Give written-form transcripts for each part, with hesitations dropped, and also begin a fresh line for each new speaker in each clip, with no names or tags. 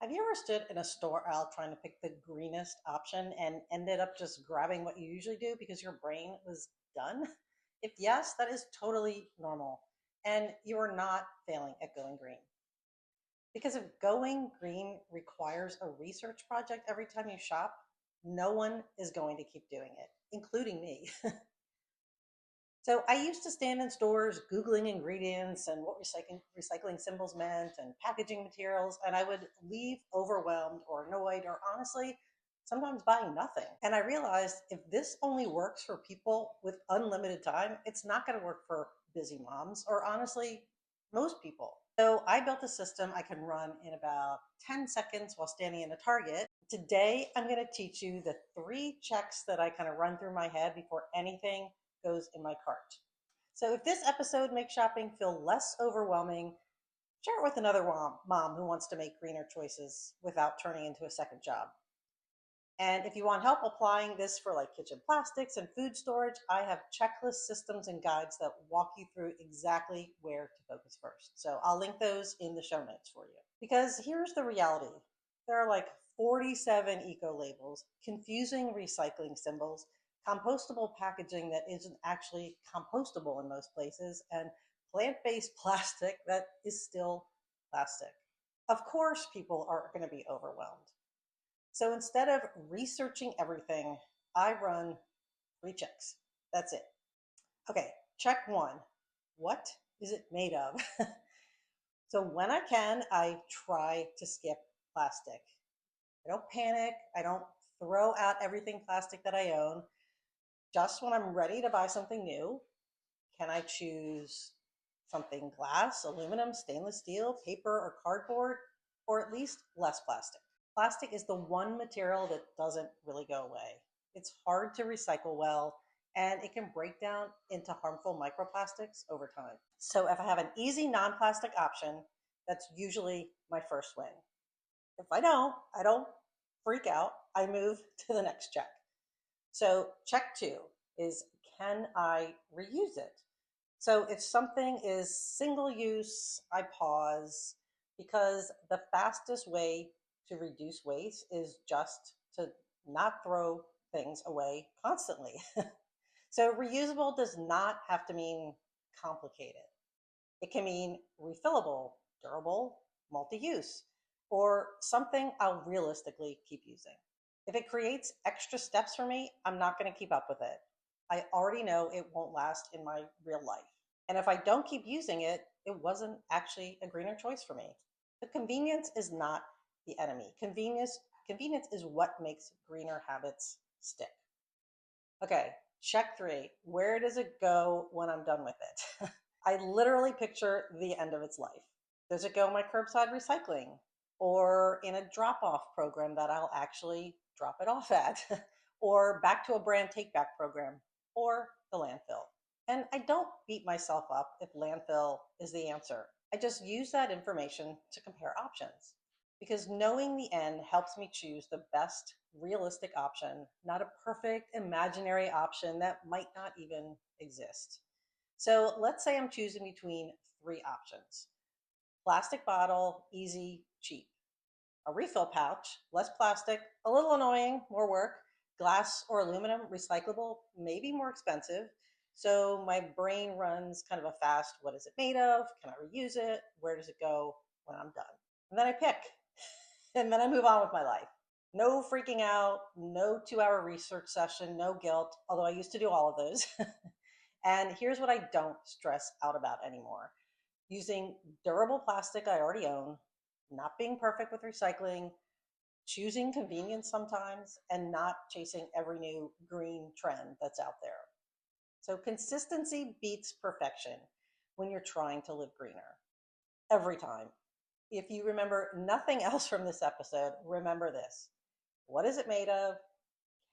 Have you ever stood in a store aisle trying to pick the greenest option and ended up just grabbing what you usually do because your brain was done? If yes, that is totally normal. And you are not failing at going green. Because if going green requires a research project every time you shop, no one is going to keep doing it, including me. So I used to stand in stores Googling ingredients and what recycling symbols meant and packaging materials, and I would leave overwhelmed or annoyed or honestly, sometimes buying nothing. And I realized if this only works for people with unlimited time, it's not going to work for busy moms or honestly, most people. So I built a system I can run in about 10 seconds while standing in a Target. Today, I'm going to teach you the three checks that I kind of run through my head before anything goes in my cart. So if this episode makes shopping feel less overwhelming, share it with another mom who wants to make greener choices without turning into a second job. And if you want help applying this for like kitchen plastics and food storage, I have checklist systems and guides that walk you through exactly where to focus first. So I'll link those in the show notes for you. Because here's the reality. There are like 47 eco labels, confusing recycling symbols, compostable packaging that isn't actually compostable in most places, and plant-based plastic that is still plastic. Of course, people are going to be overwhelmed. So instead of researching everything, I run three checks. That's it. Okay, check one. What is it made of? So when I can, I try to skip plastic. I don't panic. I don't throw out everything plastic that I own. Just when I'm ready to buy something new, can I choose something glass, aluminum, stainless steel, paper, or cardboard, or at least less plastic? Plastic is the one material that doesn't really go away. It's hard to recycle well, and it can break down into harmful microplastics over time. So if I have an easy non-plastic option, that's usually my first win. If I don't freak out. I move to the next check. So check two is, can I reuse it? So if something is single use, I pause because the fastest way to reduce waste is just to not throw things away constantly. So reusable does not have to mean complicated. It can mean refillable, durable, multi-use, or something I'll realistically keep using. If it creates extra steps for me, I'm not going to keep up with it. I already know it won't last in my real life. And if I don't keep using it, it wasn't actually a greener choice for me. The convenience is not the enemy. Convenience is what makes greener habits stick. Okay, check three. Where does it go when I'm done with it? I literally picture the end of its life. Does it go in my curbside recycling or in a drop off program that I'll actually drop it off at, or back to a brand take back program, or the landfill? And I don't beat myself up if landfill is the answer. I just use that information to compare options because knowing the end helps me choose the best realistic option, not a perfect imaginary option that might not even exist. So let's say I'm choosing between three options: plastic bottle, easy, cheap; a refill pouch, less plastic, a little annoying, more work; glass or aluminum, recyclable, maybe more expensive. So my brain runs kind of a fast, what is it made of? Can I reuse it? Where does it go when I'm done? And then I pick, and then I move on with my life. No freaking out, no 2 hour research session, no guilt, although I used to do all of those. And here's what I don't stress out about anymore: using durable plastic I already own, not being perfect with recycling, choosing convenience sometimes, and not chasing every new green trend that's out there. So consistency beats perfection when you're trying to live greener. Every time. If you remember nothing else from this episode, remember this: what is it made of?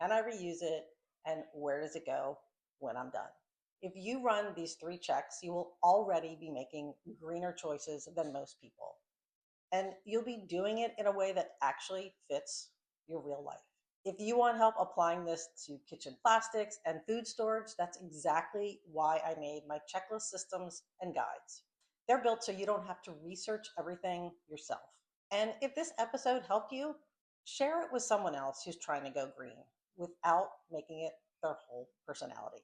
Can I reuse it? And where does it go when I'm done? If you run these three checks, you will already be making greener choices than most people. And you'll be doing it in a way that actually fits your real life. If you want help applying this to kitchen plastics and food storage, that's exactly why I made my checklist systems and guides. They're built so you don't have to research everything yourself. And if this episode helped you, share it with someone else who's trying to go green without making it their whole personality.